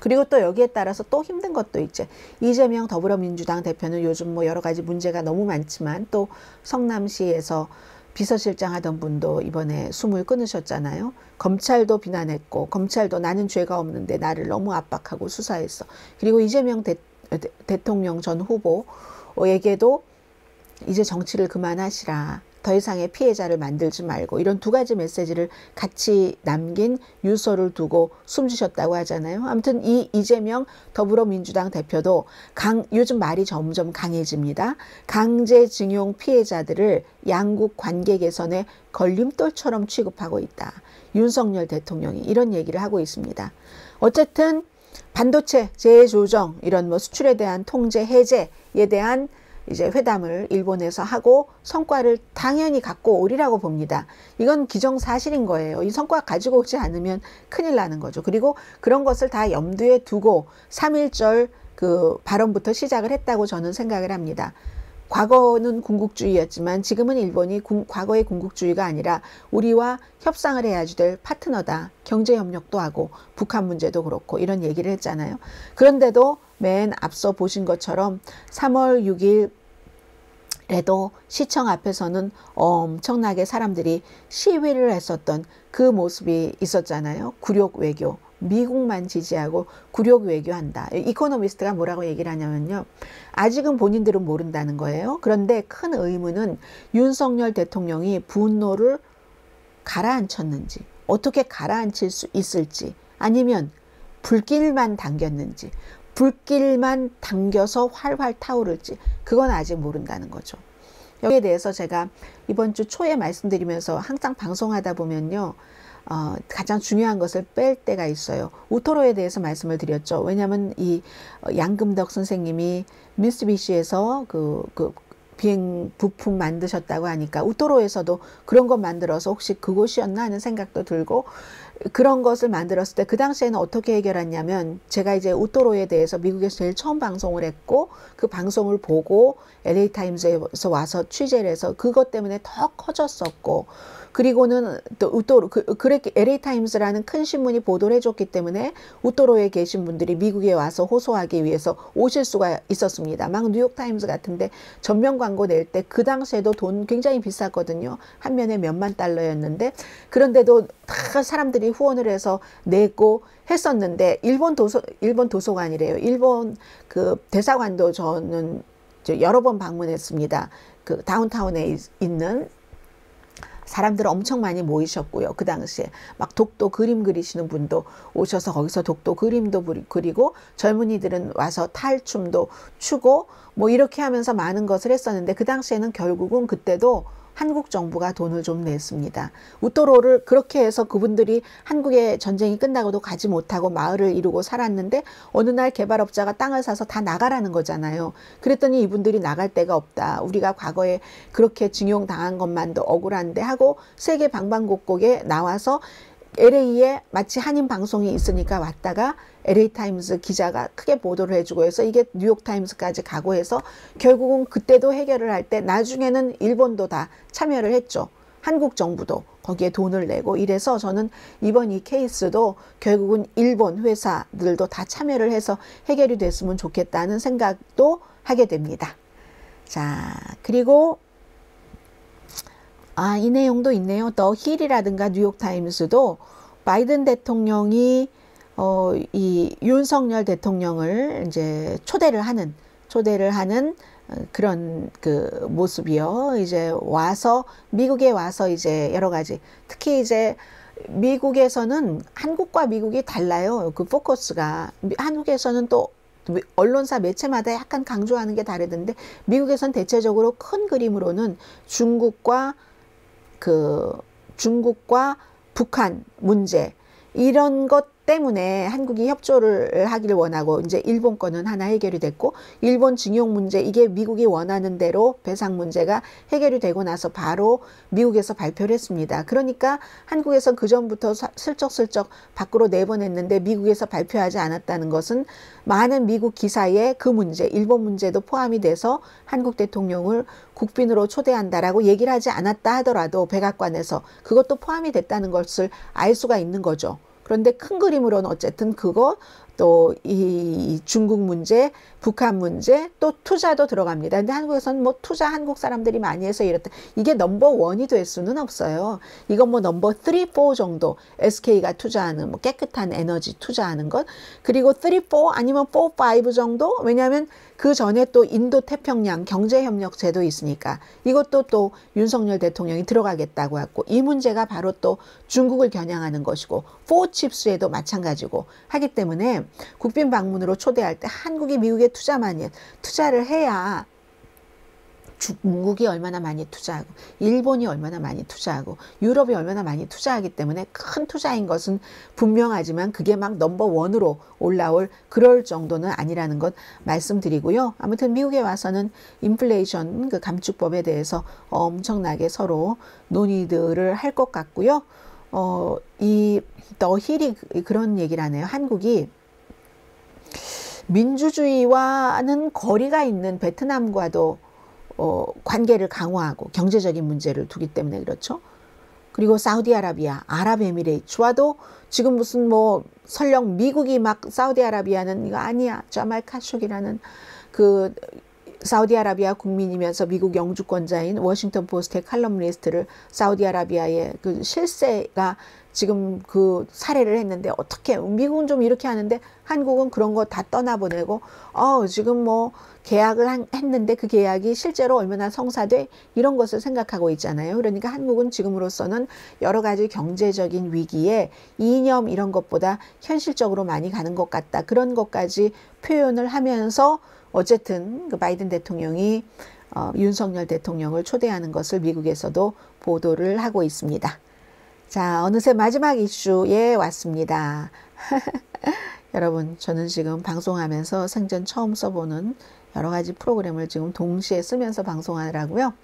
Speaker 1: 그리고 또 여기에 따라서 또 힘든 것도 있죠. 이재명 더불어민주당 대표는 요즘 뭐 여러 가지 문제가 너무 많지만 또 성남시에서 비서실장 하던 분도 이번에 숨을 끊으셨잖아요. 검찰도 비난했고, 검찰도 나는 죄가 없는데 나를 너무 압박하고 수사했어. 그리고 이재명 대통령 전 후보에게도 이제 정치를 그만하시라. 더 이상의 피해자를 만들지 말고, 이런 두 가지 메시지를 같이 남긴 유서를 두고 숨지셨다고 하잖아요. 아무튼 이 이재명 더불어민주당 대표도 요즘 말이 점점 강해집니다. 강제징용 피해자들을 양국 관계 개선의 걸림돌처럼 취급하고 있다. 윤석열 대통령이 이런 얘기를 하고 있습니다. 어쨌든 반도체 재조정, 이런 뭐 수출에 대한 통제 해제에 대한 이제 회담을 일본에서 하고 성과를 당연히 갖고 오리라고 봅니다. 이건 기정사실인 거예요. 이 성과 가지고 오지 않으면 큰일 나는 거죠. 그리고 그런 것을 다 염두에 두고 3.1절 그 발언부터 시작을 했다고 저는 생각을 합니다. 과거는 군국주의였지만 지금은 일본이 과거의 군국주의가 아니라 우리와 협상을 해야지 될 파트너다. 경제협력도 하고 북한 문제도 그렇고 이런 얘기를 했잖아요. 그런데도 맨 앞서 보신 것처럼 3월 6일에도 시청 앞에서는 엄청나게 사람들이 시위를 했었던 그 모습이 있었잖아요. 굴욕 외교. 미국만 지지하고 굴욕 외교한다. 이코노미스트가 뭐라고 얘기를 하냐면요. 아직은 본인들은 모른다는 거예요. 그런데 큰 의문은 윤석열 대통령이 분노를 가라앉혔는지, 어떻게 가라앉힐 수 있을지, 아니면 불길만 당겼는지, 불길만 당겨서 활활 타오를지, 그건 아직 모른다는 거죠. 여기에 대해서 제가 이번 주 초에 말씀드리면서 항상 방송하다 보면요. 가장 중요한 것을 뺄 때가 있어요. 우토로에 대해서 말씀을 드렸죠. 왜냐하면 이 양금덕 선생님이 미쓰비시에서 그 비행 부품 만드셨다고 하니까 우토로에서도 그런 것 만들어서 혹시 그곳이었나 하는 생각도 들고, 그런 것을 만들었을 때 그 당시에는 어떻게 해결했냐면, 제가 이제 우토로에 대해서 미국에서 제일 처음 방송을 했고 그 방송을 보고 LA타임즈에서 와서 취재를 해서 그것 때문에 더 커졌었고, 그리고는 또 우토로 그렇게 LA타임즈라는 큰 신문이 보도를 해줬기 때문에 우토로에 계신 분들이 미국에 와서 호소하기 위해서 오실 수가 있었습니다. 막 뉴욕타임즈 같은데 전면 광고 낼 때 그 당시에도 돈 굉장히 비쌌거든요. 한 면에 몇만 달러였는데, 그런데도 다 사람들이 후원을 해서 내고 했었는데, 일본 도서관이래요. 일본 그 대사관도 저는 여러 번 방문했습니다. 그 다운타운에 있는 사람들 엄청 많이 모이셨고요. 그 당시에 막 독도 그림 그리시는 분도 오셔서 거기서 독도 그림도 그리고, 젊은이들은 와서 탈춤도 추고 뭐 이렇게 하면서 많은 것을 했었는데, 그 당시에는 결국은 그때도 한국 정부가 돈을 좀 냈습니다. 우토로를 그렇게 해서 그분들이 한국의 전쟁이 끝나고도 가지 못하고 마을을 이루고 살았는데, 어느 날 개발업자가 땅을 사서 다 나가라는 거잖아요. 그랬더니 이분들이 나갈 데가 없다. 우리가 과거에 그렇게 징용당한 것만도 억울한데 하고 세계 방방곡곡에 나와서 LA에 마치 한인 방송이 있으니까 왔다가 LA타임즈 기자가 크게 보도를 해주고 해서 이게 뉴욕타임즈까지 가고 해서 결국은 그때도 해결을 할 때 나중에는 일본도 다 참여를 했죠. 한국 정부도 거기에 돈을 내고 이래서 저는 이번 이 케이스도 결국은 일본 회사들도 다 참여를 해서 해결이 됐으면 좋겠다는 생각도 하게 됩니다. 자, 그리고 이 내용도 있네요. 더 힐이라든가 뉴욕타임스도 바이든 대통령이 이 윤석열 대통령을 이제 초대를 하는 그런 그 모습이요. 이제 와서 미국에 와서 이제 여러 가지, 특히 이제 미국에서는 한국과 미국이 달라요. 그 포커스가 한국에서는 또 언론사 매체마다 약간 강조하는 게 다르던데, 미국에선 대체적으로 큰 그림으로는 중국과 북한 문제, 이런 것 때문에 한국이 협조를 하기를 원하고, 이제 일본 거는 하나 해결이 됐고, 일본 징용 문제, 이게 미국이 원하는 대로 배상 문제가 해결이 되고 나서 바로 미국에서 발표를 했습니다. 그러니까 한국에서 그전부터 슬쩍슬쩍 밖으로 내보냈는데 미국에서 발표하지 않았다는 것은 많은 미국 기사에 그 문제, 일본 문제도 포함이 돼서 한국 대통령을 국빈으로 초대한다라고 얘기를 하지 않았다 하더라도 백악관에서 그것도 포함이 됐다는 것을 알 수가 있는 거죠. 그런데 큰 그림으로는 어쨌든 그거 또 이 중국 문제, 북한 문제, 또 투자도 들어갑니다. 근데 한국에서는 뭐 투자 한국 사람들이 많이 해서 이렇다. 이게 넘버 원이 될 수는 없어요. 이건 뭐 넘버 3, 4 정도 SK가 투자하는 뭐 깨끗한 에너지 투자하는 것. 그리고 3, 4 아니면 4, 5 정도? 왜냐하면 그 전에 또 인도 태평양 경제협력 제도 있으니까 이것도 또 윤석열 대통령이 들어가겠다고 했고 이 문제가 바로 또 중국을 겨냥하는 것이고 4칩스에도 마찬가지고 하기 때문에 국빈 방문으로 초대할 때 한국이 미국에 투자를 해야 중국이 얼마나 많이 투자하고 일본이 얼마나 많이 투자하고 유럽이 얼마나 많이 투자하기 때문에 큰 투자인 것은 분명하지만 그게 막 넘버 원으로 올라올 그럴 정도는 아니라는 것 말씀드리고요. 아무튼 미국에 와서는 인플레이션 그 감축법에 대해서 엄청나게 서로 논의들을 할 것 같고요. 이 더 힐이 그런 얘기를 하네요. 한국이 민주주의와는 거리가 있는 베트남과도 관계를 강화하고 경제적인 문제를 두기 때문에 그렇죠. 그리고 사우디아라비아, 아랍에미레이트와도 지금 무슨 뭐 설령 미국이 막 사우디아라비아는 이거 아니야. 자말 카쇼기라는 그 사우디아라비아 국민이면서 미국 영주권자인 워싱턴 포스트의 칼럼니스트를 사우디아라비아의 그 실세가 지금 그 사례를 했는데 어떻게 미국은 좀 이렇게 하는데 한국은 그런 거 다 떠나보내고 지금 뭐 계약을 했는데 그 계약이 실제로 얼마나 성사돼 이런 것을 생각하고 있잖아요. 그러니까 한국은 지금으로서는 여러 가지 경제적인 위기에 이념 이런 것보다 현실적으로 많이 가는 것 같다. 그런 것까지 표현을 하면서 어쨌든 그 바이든 대통령이 윤석열 대통령을 초대하는 것을 미국에서도 보도를 하고 있습니다. 자, 어느새 마지막 이슈에 왔습니다. 여러분, 저는 지금 방송하면서 생전 처음 써보는 여러 가지 프로그램을 지금 동시에 쓰면서 방송하느라고요.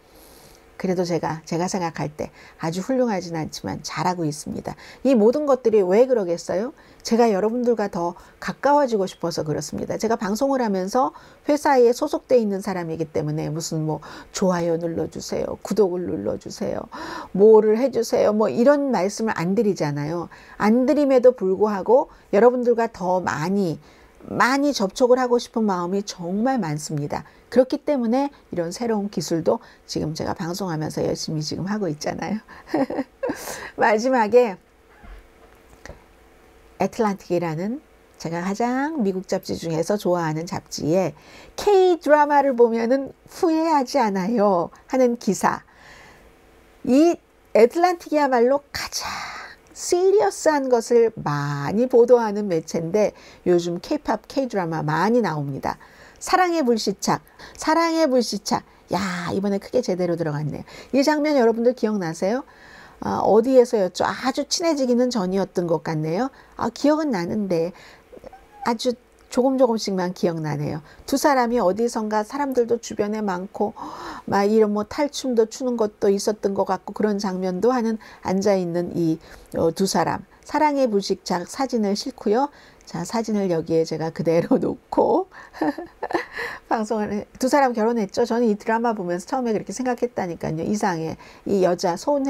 Speaker 1: 그래도 제가 생각할 때 아주 훌륭하진 않지만 잘하고 있습니다. 이 모든 것들이 왜 그러겠어요? 제가 여러분들과 더 가까워지고 싶어서 그렇습니다. 제가 방송을 하면서 회사에 소속돼 있는 사람이기 때문에 무슨 뭐 좋아요 눌러주세요, 구독을 눌러주세요, 뭐를 해주세요, 뭐 이런 말씀을 안 드리잖아요. 안 드림에도 불구하고 여러분들과 더 많이 접촉을 하고 싶은 마음이 정말 많습니다. 그렇기 때문에 이런 새로운 기술도 지금 제가 방송하면서 열심히 지금 하고 있잖아요. 마지막에 애틀란틱이라는 제가 가장 미국 잡지 중에서 좋아하는 잡지에 K-드라마를 보면은 후회하지 않아요 하는 기사. 이 애틀란틱이야말로 가장 시리어스한 것을 많이 보도하는 매체인데 요즘 K-팝, K-드라마 많이 나옵니다. 사랑의 불시착. 야, 이번에 크게 제대로 들어갔네요. 이 장면 여러분들 기억나세요? 어디에서였죠? 아주 친해지기는 전이었던 것 같네요. 기억은 나는데 아주 조금씩만 기억나네요. 두 사람이 어디선가 사람들도 주변에 많고 막 이런 뭐 탈춤도 추는 것도 있었던 것 같고 그런 장면도 하는 앉아있는 이 두 사람. 사랑의 불시착 사진을 싣고요. 자, 사진을 여기에 제가 그대로 놓고 방송을 두 사람 결혼했죠. 저는 이 드라마 보면서 처음에 그렇게 생각했다니까요. 이상해. 이 여자 손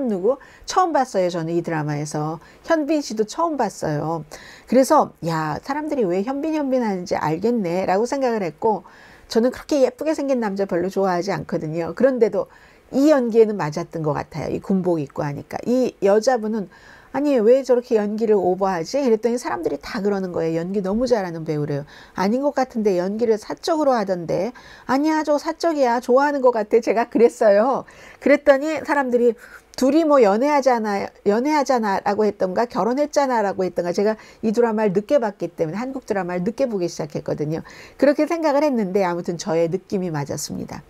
Speaker 1: 누구? 처음 봤어요. 저는 이 드라마에서. 현빈 씨도 처음 봤어요. 그래서 야, 사람들이 왜 현빈 하는지 알겠네 라고 생각을 했고 저는 그렇게 예쁘게 생긴 남자 별로 좋아하지 않거든요. 그런데도 이 연기에는 맞았던 것 같아요. 이 군복 입고 하니까. 이 여자분은 아니 왜 저렇게 연기를 오버하지? 그랬더니 사람들이 다 그러는 거예요. 연기 너무 잘하는 배우래요. 아닌 것 같은데 연기를 사적으로 하던데. 아니야 저 사적이야. 좋아하는 것 같아. 제가 그랬어요. 그랬더니 사람들이 둘이 뭐 연애하잖아라고 했던가 결혼했잖아라고 했던가 제가 이 드라마를 늦게 봤기 때문에 한국 드라마를 늦게 보기 시작했거든요. 그렇게 생각을 했는데 아무튼 저의 느낌이 맞았습니다.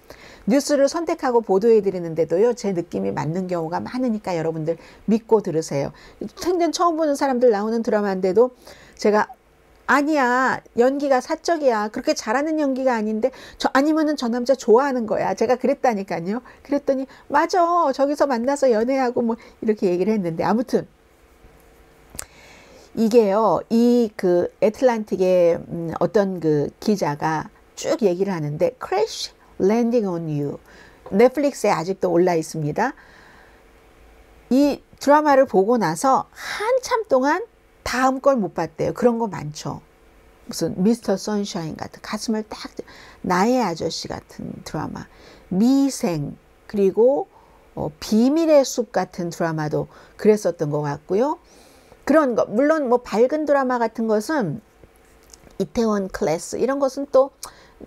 Speaker 1: 뉴스를 선택하고 보도해 드리는데도요. 제 느낌이 맞는 경우가 많으니까 여러분들 믿고 들으세요. 생전 처음 보는 사람들 나오는 드라마인데도 제가 아니야 연기가 사적이야 그렇게 잘하는 연기가 아닌데 아니면은 저 남자 좋아하는 거야 제가 그랬다니까요. 그랬더니 맞아 저기서 만나서 연애하고 뭐 이렇게 얘기를 했는데 아무튼 이게요 이 그 애틀란틱의 어떤 그 기자가 쭉 얘기를 하는데 Crash Landing on You 넷플릭스에 아직도 올라 있습니다. 이 드라마를 보고 나서 한참 동안 다음 걸 못 봤대요. 그런 거 많죠. 무슨 미스터 선샤인 같은 가슴을 딱 나의 아저씨 같은 드라마, 미생, 그리고 비밀의 숲 같은 드라마도 그랬었던 것 같고요. 그런 거 물론 뭐 밝은 드라마 같은 것은 이태원 클래스 이런 것은 또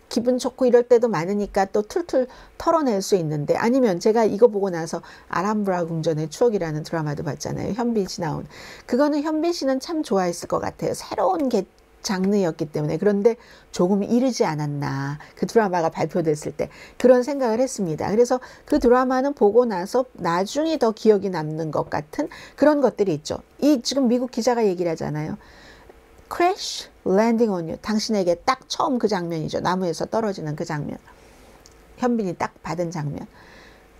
Speaker 1: 기분 좋고 이럴 때도 많으니까 또 툴툴 털어낼 수 있는데, 아니면 제가 이거 보고 나서 아람브라 궁전의 추억이라는 드라마도 봤잖아요. 현빈 씨 나온. 그거는 현빈 씨는 참 좋아했을 것 같아요. 새로운 장르였기 때문에. 그런데 조금 이르지 않았나, 그 드라마가 발표됐을 때 그런 생각을 했습니다. 그래서 그 드라마는 보고 나서 나중에 더 기억이 남는 것 같은 그런 것들이 있죠. 이 지금 미국 기자가 얘기를 하잖아요. Crash Landing on You, 당신에게 딱 처음 그 장면이죠. 나무에서 떨어지는 그 장면, 현빈이 딱 받은 장면.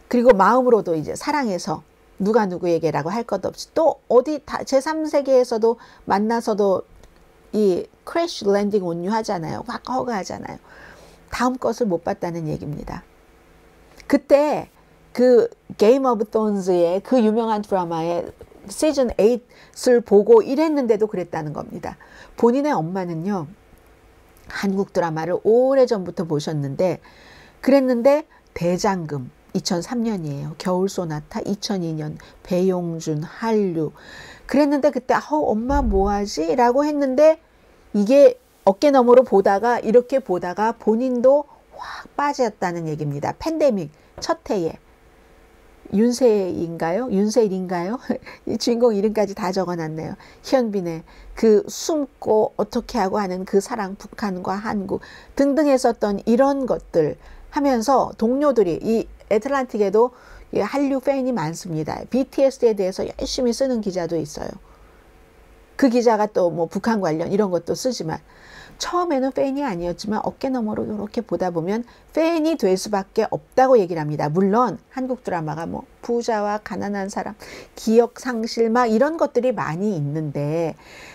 Speaker 1: 그리고 마음으로도 이제 사랑해서 누가 누구에게라고 할 것 없이 또 어디 제3세계에서도 만나서도 이 Crash Landing on You 하잖아요. 확 허가하잖아요. 다음 것을 못 봤다는 얘기입니다. 그때 그 게임 오브 톤즈의 그 유명한 드라마의 시즌 8을 보고 이랬는데도 그랬다는 겁니다. 본인의 엄마는요, 한국 드라마를 오래전부터 보셨는데, 그랬는데 대장금 2003년이에요. 겨울 소나타 2002년, 배용준, 한류. 그랬는데 그때 엄마 뭐하지? 라고 했는데 이게 어깨너머로 보다가 이렇게 보다가 본인도 확 빠졌다는 얘기입니다. 팬데믹 첫 해에. 윤세인가요? 윤세일인가요? 이 주인공 이름까지 다 적어놨네요. 현빈의 그 숨고 어떻게 하고 하는 그 사랑, 북한과 한국 등등 했었던 이런 것들 하면서 동료들이, 이 애틀란틱에도 한류 팬이 많습니다. BTS에 대해서 열심히 쓰는 기자도 있어요. 그 기자가 또 뭐 북한 관련 이런 것도 쓰지만, 처음에는 팬이 아니었지만 어깨너머로 이렇게 보다 보면 팬이 될 수밖에 없다고 얘기를 합니다. 물론 한국 드라마가 뭐 부자와 가난한 사람, 기억 상실 막 이런 것들이 많이 있는데,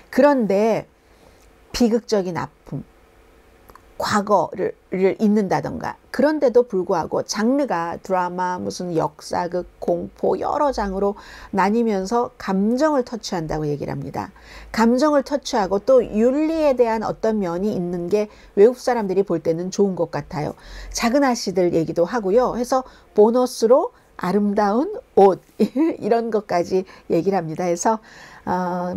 Speaker 1: 그런데 비극적인 아픔, 과거를 잊는다던가, 그런데도 불구하고 장르가 드라마, 무슨 역사극, 공포 여러 장르로 나뉘면서 감정을 터치한다고 얘기를 합니다. 감정을 터치하고 또 윤리에 대한 어떤 면이 있는 게 외국 사람들이 볼 때는 좋은 것 같아요. 작은 아씨들 얘기도 하고요. 해서 보너스로 아름다운 옷 이런 것까지 얘기를 합니다. 해서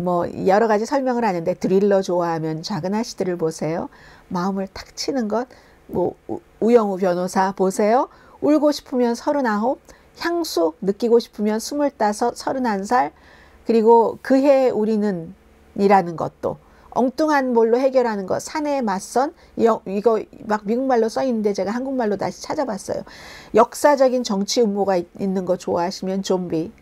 Speaker 1: 뭐 여러 가지 설명을 하는데, 드릴러 좋아하면 작은 아씨들을 보세요. 마음을 탁 치는 것, 뭐 우영우 변호사 보세요. 울고 싶으면 39, 향수 느끼고 싶으면 25, 31살, 그리고 그해 우리는 이라는 것도 엉뚱한 뭘로 해결하는 것, 사내의 맞선, 이거 막 미국말로 써 있는데 제가 한국말로 다시 찾아봤어요. 역사적인 정치 음모가 있는 거 좋아하시면 좀비,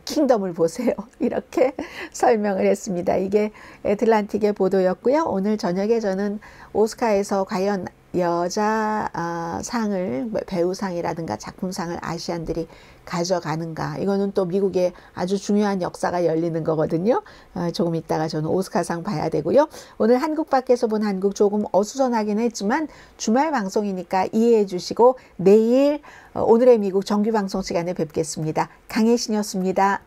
Speaker 1: 킹덤을 보세요. 이렇게 설명을 했습니다. 이게 애틀란틱의 보도였고요. 오늘 저녁에 저는 오스카에서 과연 여자 상을, 배우상이라든가 작품상을 아시안들이 가져가는가, 이거는 또 미국의 아주 중요한 역사가 열리는 거거든요. 조금 있다가 저는 오스카상 봐야 되고요. 오늘 한국 밖에서 본 한국 조금 어수선하긴 했지만 주말 방송이니까 이해해 주시고, 내일 오늘의 미국 정규 방송 시간에 뵙겠습니다. 강혜신이었습니다.